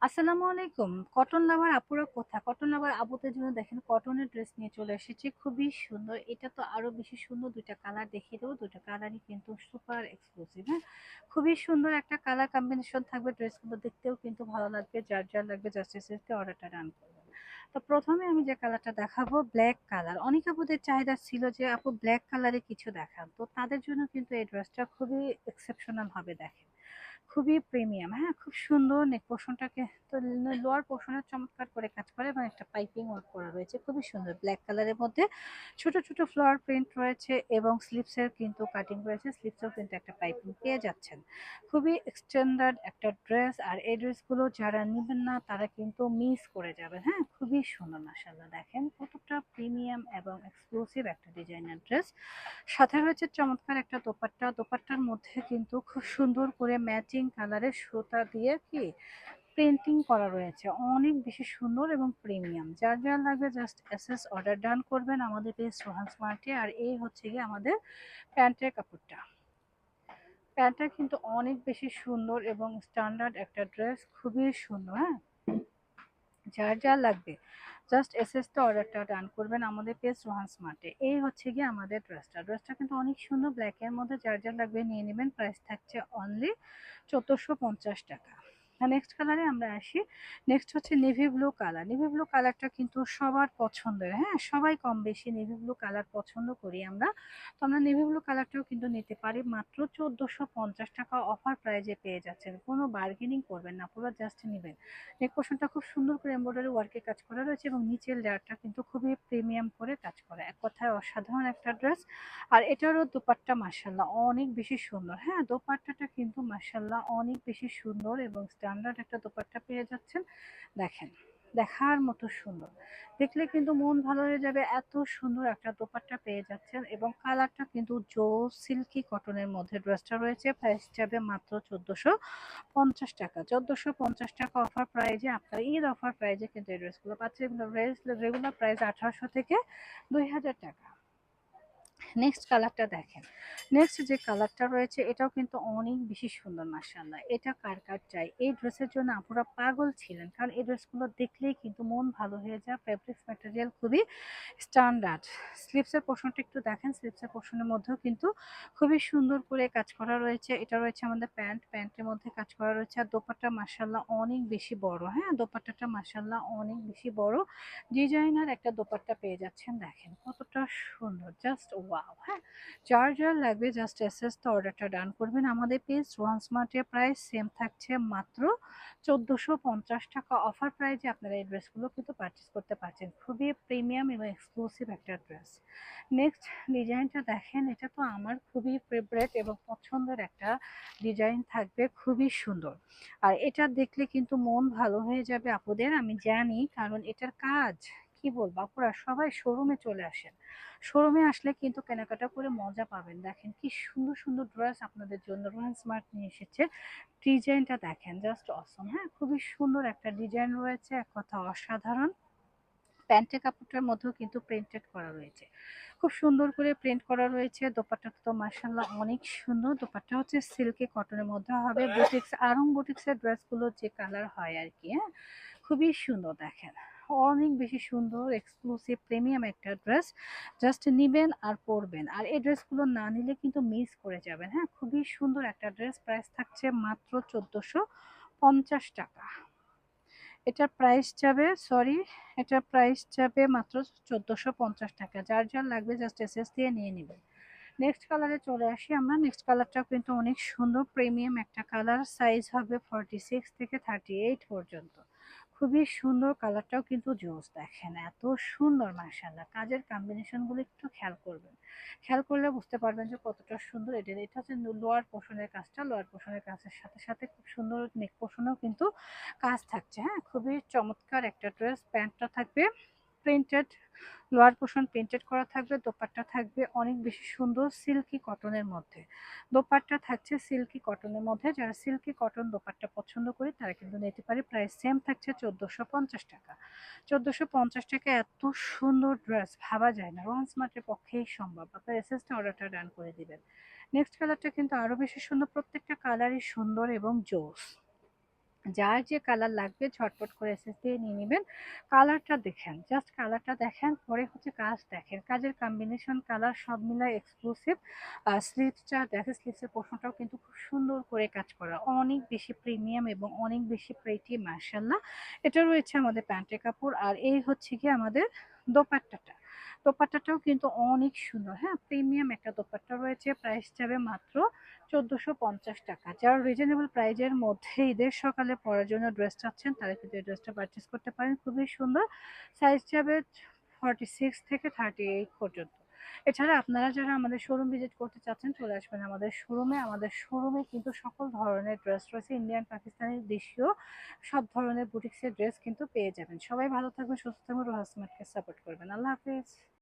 আসসালামু আলাইকুম। কটন লাভার আপুরা কোথায়? কটন লাভার আপুদের জন্য দেখেন কটনের ড্রেস নিয়ে চলে এসেছি। খুবই সুন্দর। এটা তো আরো বেশি সুন্দর। ২ টা কালার দেখিয়ে দেবো। ২ টা কালারই কিন্তু সুপার এক্সক্লুসিভ, হ্যাঁ? খুবই সুন্দর একটা কালার কম্বিনেশন থাকবে। ড্রেসগুলো দেখতেও কিন্তু ভালো লাগবে। যার লাগবে জাস্ট এসএসতে অর্ডারটা ডান করবেন। তো ১ম এ আমি যে কালারটা দেখাবো ব্লাক কালার। অনেক আপুদের চাহিদা ছিল যে আপু ব্লাক কালারে কিছু দেখান। তো তাদের জন্য কিন্তু এই ড্রেসটা খুবই এক্সেপশনাল হবে দেখেন। খুবই প্রিমিয়াম, হ্যাঁ? খুব সুন্দর নেক পোরশনটাকে তো লোয়ার পোরশনে চমৎকার করে কাজ করে এবং একটা পাইপিং ওয়ার্ক করা রয়েছে। খুবই সুন্দর ব্ল্যাক কালারের মধ্যে ছোট, ছোট ফ্লাওয়ার প্রিন্ট রয়েছে এবং স্লিভসের কিন্তু কাটিং রয়েছে। স্লিভসেও কিন্তু একটা পাইপিং পেয়ে যাচ্ছেন। খুবই স্ট্যান্ডার্ড একটা ড্রেস আর এই ড্রেসগুলো যারা নিবেন না তারা কিন্তু মিস করে যাবেন, হ্যাঁ? খুবই সুন্দর মাশাআল্লাহ দেখেন কতটা প্রিমিয়াম এবং এক্সক্লুসিভ একটা ডিজাইনার ড্রেস। সাথে রয়েছে চমৎকার একটা দোপাট্টা। দোপাট্টার মধ্যে কিন্তু খুব সুন্দর করে ম্যাচিং কালারের সুতা দিয়ে কি প্রিন্টিং করা রয়েছে। অনেক বেশি সুন্দর এবং প্রিমিয়াম। যার লাগবে জাস্ট এসএস অর্ডার ডান করবেন আমাদের পেজ সোহান স্মার্টে। আর এই হচ্ছে গিয়ে আমাদের প্যান্টের কাপড়টা। প্যান্টটা কিন্তু অনেক বেশি সুন্দর এবং স্ট্যান্ডার্ড একটা ড্রেস। খুবই সুন্দর, হ্যাঁ? যার লাগবে জাস্ট এসএস তে অর্ডারটা ডান করবেন আমাদের পেজ সোহান স্মার্টে। এই হচ্ছে গিয়ে আমাদের ড্রেসটা কিন্তু অনেক সুন্দর ব্ল্যাক এর মধ্যে। যার লাগবে নিয়ে নেবেন। প্রাইস থাকছে অনলি ১৪৫০ টাকা। নেক্সট কালারে আমরা আসি। নেক্সট হচ্ছে navy blue colour. Navy blue কালারটা কিন্তু সবার পছন্দের, হ্যাঁ? সবাই কম বেশি নেভি ব্লু কালার পছন্দ করি আমরা। তো আমরা নেভি ব্লু কালারটাও কিন্তু নিতে পারি মাত্র ১৪৫০ টাকা অফার প্রাইজে পেয়ে যাচ্ছেন। কোনো বার্গেনিং করবেন না, পুরো জাস্ট নিবেন। নেক পোর্শনটা খুব সুন্দর করে এমব্রয়ডারি ওয়ার্কের কাজ করা রয়েছে এবং নিচের লেয়ারটা কিন্তু খুবই প্রিমিয়াম করে কাজ করা। এক কথায় অসাধারণ একটা ড্রেস। আর এটারও দোপাট্টা মাশাআল্লাহ অনেক বেশি সুন্দর। হ্যাঁ, দোপাট্টাটা কিন্তু মাশাআল্লাহ অনেক বেশি সুন্দর এবং স্ট্যান্ডার্ড একটা দোপাট্টা পেয়ে যাচ্ছেন। দেখেন, দেখার মতো সুন্দর। দেখলে কিন্তু মন ভালো হয়ে যাবে। এত সুন্দর একটা দোপাট্টা পেয়ে যাচ্ছেন এবং কালারটা কিন্তু সিল্কি কটনের মধ্যে ড্রেসটা রয়েছে। প্রাইস যাবে মাত্র ১৪৫০ টাকা। ১৪৫০ টাকা অফার প্রাইজে আপনারা ঈদ অফার প্রাইজে কিন্তু এই ড্রেসগুলো পাচ্ছেন। এগুলো রেগুলার প্রাইস ১৮০০ থেকে ২০০০ টাকা। নেক্সট কালারটা দেখেন। নেক্সট যে কালারটা রয়েছে এটাও কিন্তু অনেক বেশি সুন্দর মাশাআল্লাহ। এটা কার চাই? এই ড্রেসের জন্য আপুরা পাগল ছিলেন। কারণ এই ড্রেসগুলো দেখলেই কিন্তু মন ভালো হয়ে যায়। ফেব্রিক্স ম্যাটেরিয়াল খুবই স্ট্যান্ডার্ড। স্লিভসের পোরশনটা একটু দেখেন। স্লিভসের পোরশনের মধ্যেও কিন্তু খুবই সুন্দর করে কাজ করা রয়েছে। এটা রয়েছে আমাদের প্যান্ট। প্যান্টের মধ্যে কাজ করা রয়েছে। আর দোপাট্টা মাশাআল্লাহ অনেক বেশি বড়, হ্যাঁ? দোপাট্টাটা মাশাআল্লাহ অনেক বেশি বড়। ডিজাইনার একটা দোপাট্টা পেয়ে যাচ্ছেন। দেখেন কতটা সুন্দর, জাস্ট ওয়াও, হ্যাঁ? যার লাগবে জাস্ট এসএস তো অর্ডারটা ডান করবেন আমাদের পেজ ওয়ান স্মার্টের প্রাইস সেম থাকছে মাত্র ১৪৫০ টাকা অফার প্রাইজে আপনারা এই ড্রেসগুলো কিন্তু পারচেস করতে পারছেন। খুবই প্রিমিয়াম এবং এক্সক্লুসিভ একটা ড্রেস। নেক্সট ডিজাইনটা দেখেন। এটা তো আমার খুবই ফেভারেট এবং পছন্দের একটা ডিজাইন থাকবে। খুবই সুন্দর। আর এটা দেখলে কিন্তু মন ভালো হয়ে যাবে আপুদের, আমি জানি। কারণ এটার কাজ কি বলবো আপুরা, সবাই শোরুমে চলে আসেন। শোরুমে আসলে কিন্তু কেনাকাটা করে মজা পাবেন। দেখেন কি সুন্দর সুন্দর ড্রেস আপনাদের জন্য রোহান স্মার্ট নিয়ে এসেছে। ডিজাইনটা দেখেন, জাস্ট অসম, হ্যাঁ? খুবই সুন্দর একটা ডিজাইন রয়েছে। এক কথা অসাধারণ। প্যান্টের কাপড়টার মধ্যেও কিন্তু প্রিন্টেড করা রয়েছে। খুব সুন্দর করে প্রিন্ট করা রয়েছে। দোপাট্টাটা তো মাশাআল্লাহ অনেক সুন্দর। দোপাট্টা হচ্ছে সিল্কি কটনের মধ্যে হবে। বুটিক্স আড়ং বুটিক্সের ড্রেসগুলো যে কালার হয় আরকি, হ্যাঁ? খুবই সুন্দর দেখেন। অনেক বেশি সুন্দর এক্সক্লুসিভ প্রিমিয়াম একটা ড্রেস। জাস্ট নিবেন আর পরবেন। আর এই ড্রেসগুলো না নিলে কিন্তু মিস করে যাবেন, হ্যাঁ? খুবই সুন্দর একটা ড্রেস। প্রাইস থাকছে মাত্র ১৪৫০ টাকা। এটার প্রাইস যাবে সরি এটার প্রাইস যাবে মাত্র ১৪৫০ টাকা। যার লাগবে জাস্ট এসএস দিয়ে নিয়ে নিবেন। নেক্সট কালারে চলে আসি আমরা। নেক্সট কালারটাও কিন্তু অনেক সুন্দর প্রিমিয়াম একটা কালার। সাইজ হবে 46 থেকে 38 পর্যন্ত। খুবই সুন্দর। কালারটাও কিন্তু জোস। দেখেন এত সুন্দর মাশাআল্লাহ। কাজের কম্বিনেশন গুলো একটু খেয়াল করবেন। খেয়াল করলে বুঝতে পারবেন যে কতটা সুন্দর। এটা হচ্ছে লোয়ার পোর্শনের কাজটা। লোয়ার পোর্শনের কাজের সাথে সাথে খুব সুন্দর নেক পোর্শনেও কিন্তু কাজ থাকছে, হ্যাঁ? খুবই চমৎকার একটা ড্রেস। প্যান্টটা থাকবে প্রিন্টেড, লোয়ার পোর্শন প্রিন্টেড করা থাকবে। দোপাট্টা থাকবে অনেক বেশি সুন্দর সিল্কি কটনের মধ্যে। দোপাট্টা থাকছে সিল্কি কটনের মধ্যে। যারা সিল্কি কটন দোপাট্টা পছন্দ করি তারা কিন্তু নিতে পারে। প্রাইস সেম থাকছে ১৪৫০ টাকা। ১৪৫০ টাকা এত সুন্দর ড্রেস ভাবা যায় না। রোহান স্মার্টের পক্ষেই সম্ভব। আপনার এসএসটা অর্ডারটা ডান করে দিবেন। নেক্সট কালারটা কিন্তু আরো বেশি সুন্দর। প্রত্যেকটা কালারই সুন্দর এবং জোস। যার যে কালার লাগবে ঝটপট করে এসএস দিয়ে নিয়ে নেবেন। কালারটা দেখেন, জাস্ট কালারটা দেখেন, পরে হচ্ছে কাজ দেখেন। কাজের কম্বিনেশন কালার সব মিলায় এক্সক্লুসিভ। স্লিভসটা দেখেন, স্লিভসের পোর্শনটাও কিন্তু খুব সুন্দর করে কাজ করা। অনেক বেশি প্রিমিয়াম এবং অনেক বেশি প্রিটি মাশাআল্লাহ। এটা রয়েছে আমাদের প্যান্টের কাপড়। আর এই হচ্ছে গিয়ে আমাদের দোপাট্টাটা। দোপাট্টাটাও কিন্তু অনেক সুন্দর, হ্যাঁ? প্রিমিয়াম একটা দোপাট্টা রয়েছে। প্রাইস যাবে মাত্র ১৪৫০ টাকা। যারা রিজনেবল প্রাইজের মধ্যে ঈদের সকালে পরার জন্য ড্রেস চাচ্ছেন তারা কিন্তু এই ড্রেসটা পারচেজ করতে পারেন। খুবই সুন্দর। সাইজ যাবে 46 থেকে 38 পর্যন্ত। এছাড়া আপনারা যারা আমাদের শোরুম ভিজিট করতে চাচ্ছেন চলে আসবেন আমাদের শোরুমে। আমাদের শোরুমে কিন্তু সকল ধরনের ড্রেস রয়েছে। ইন্ডিয়ান, পাকিস্তানি, দেশীয় সব ধরনের বুটিক্সের ড্রেস কিন্তু পেয়ে যাবেন। সবাই ভালো থাকবেন, সুস্থ থাকবেন, রোহা স্মার্টকে সাপোর্ট করবেন। আল্লাহ হাফেজ।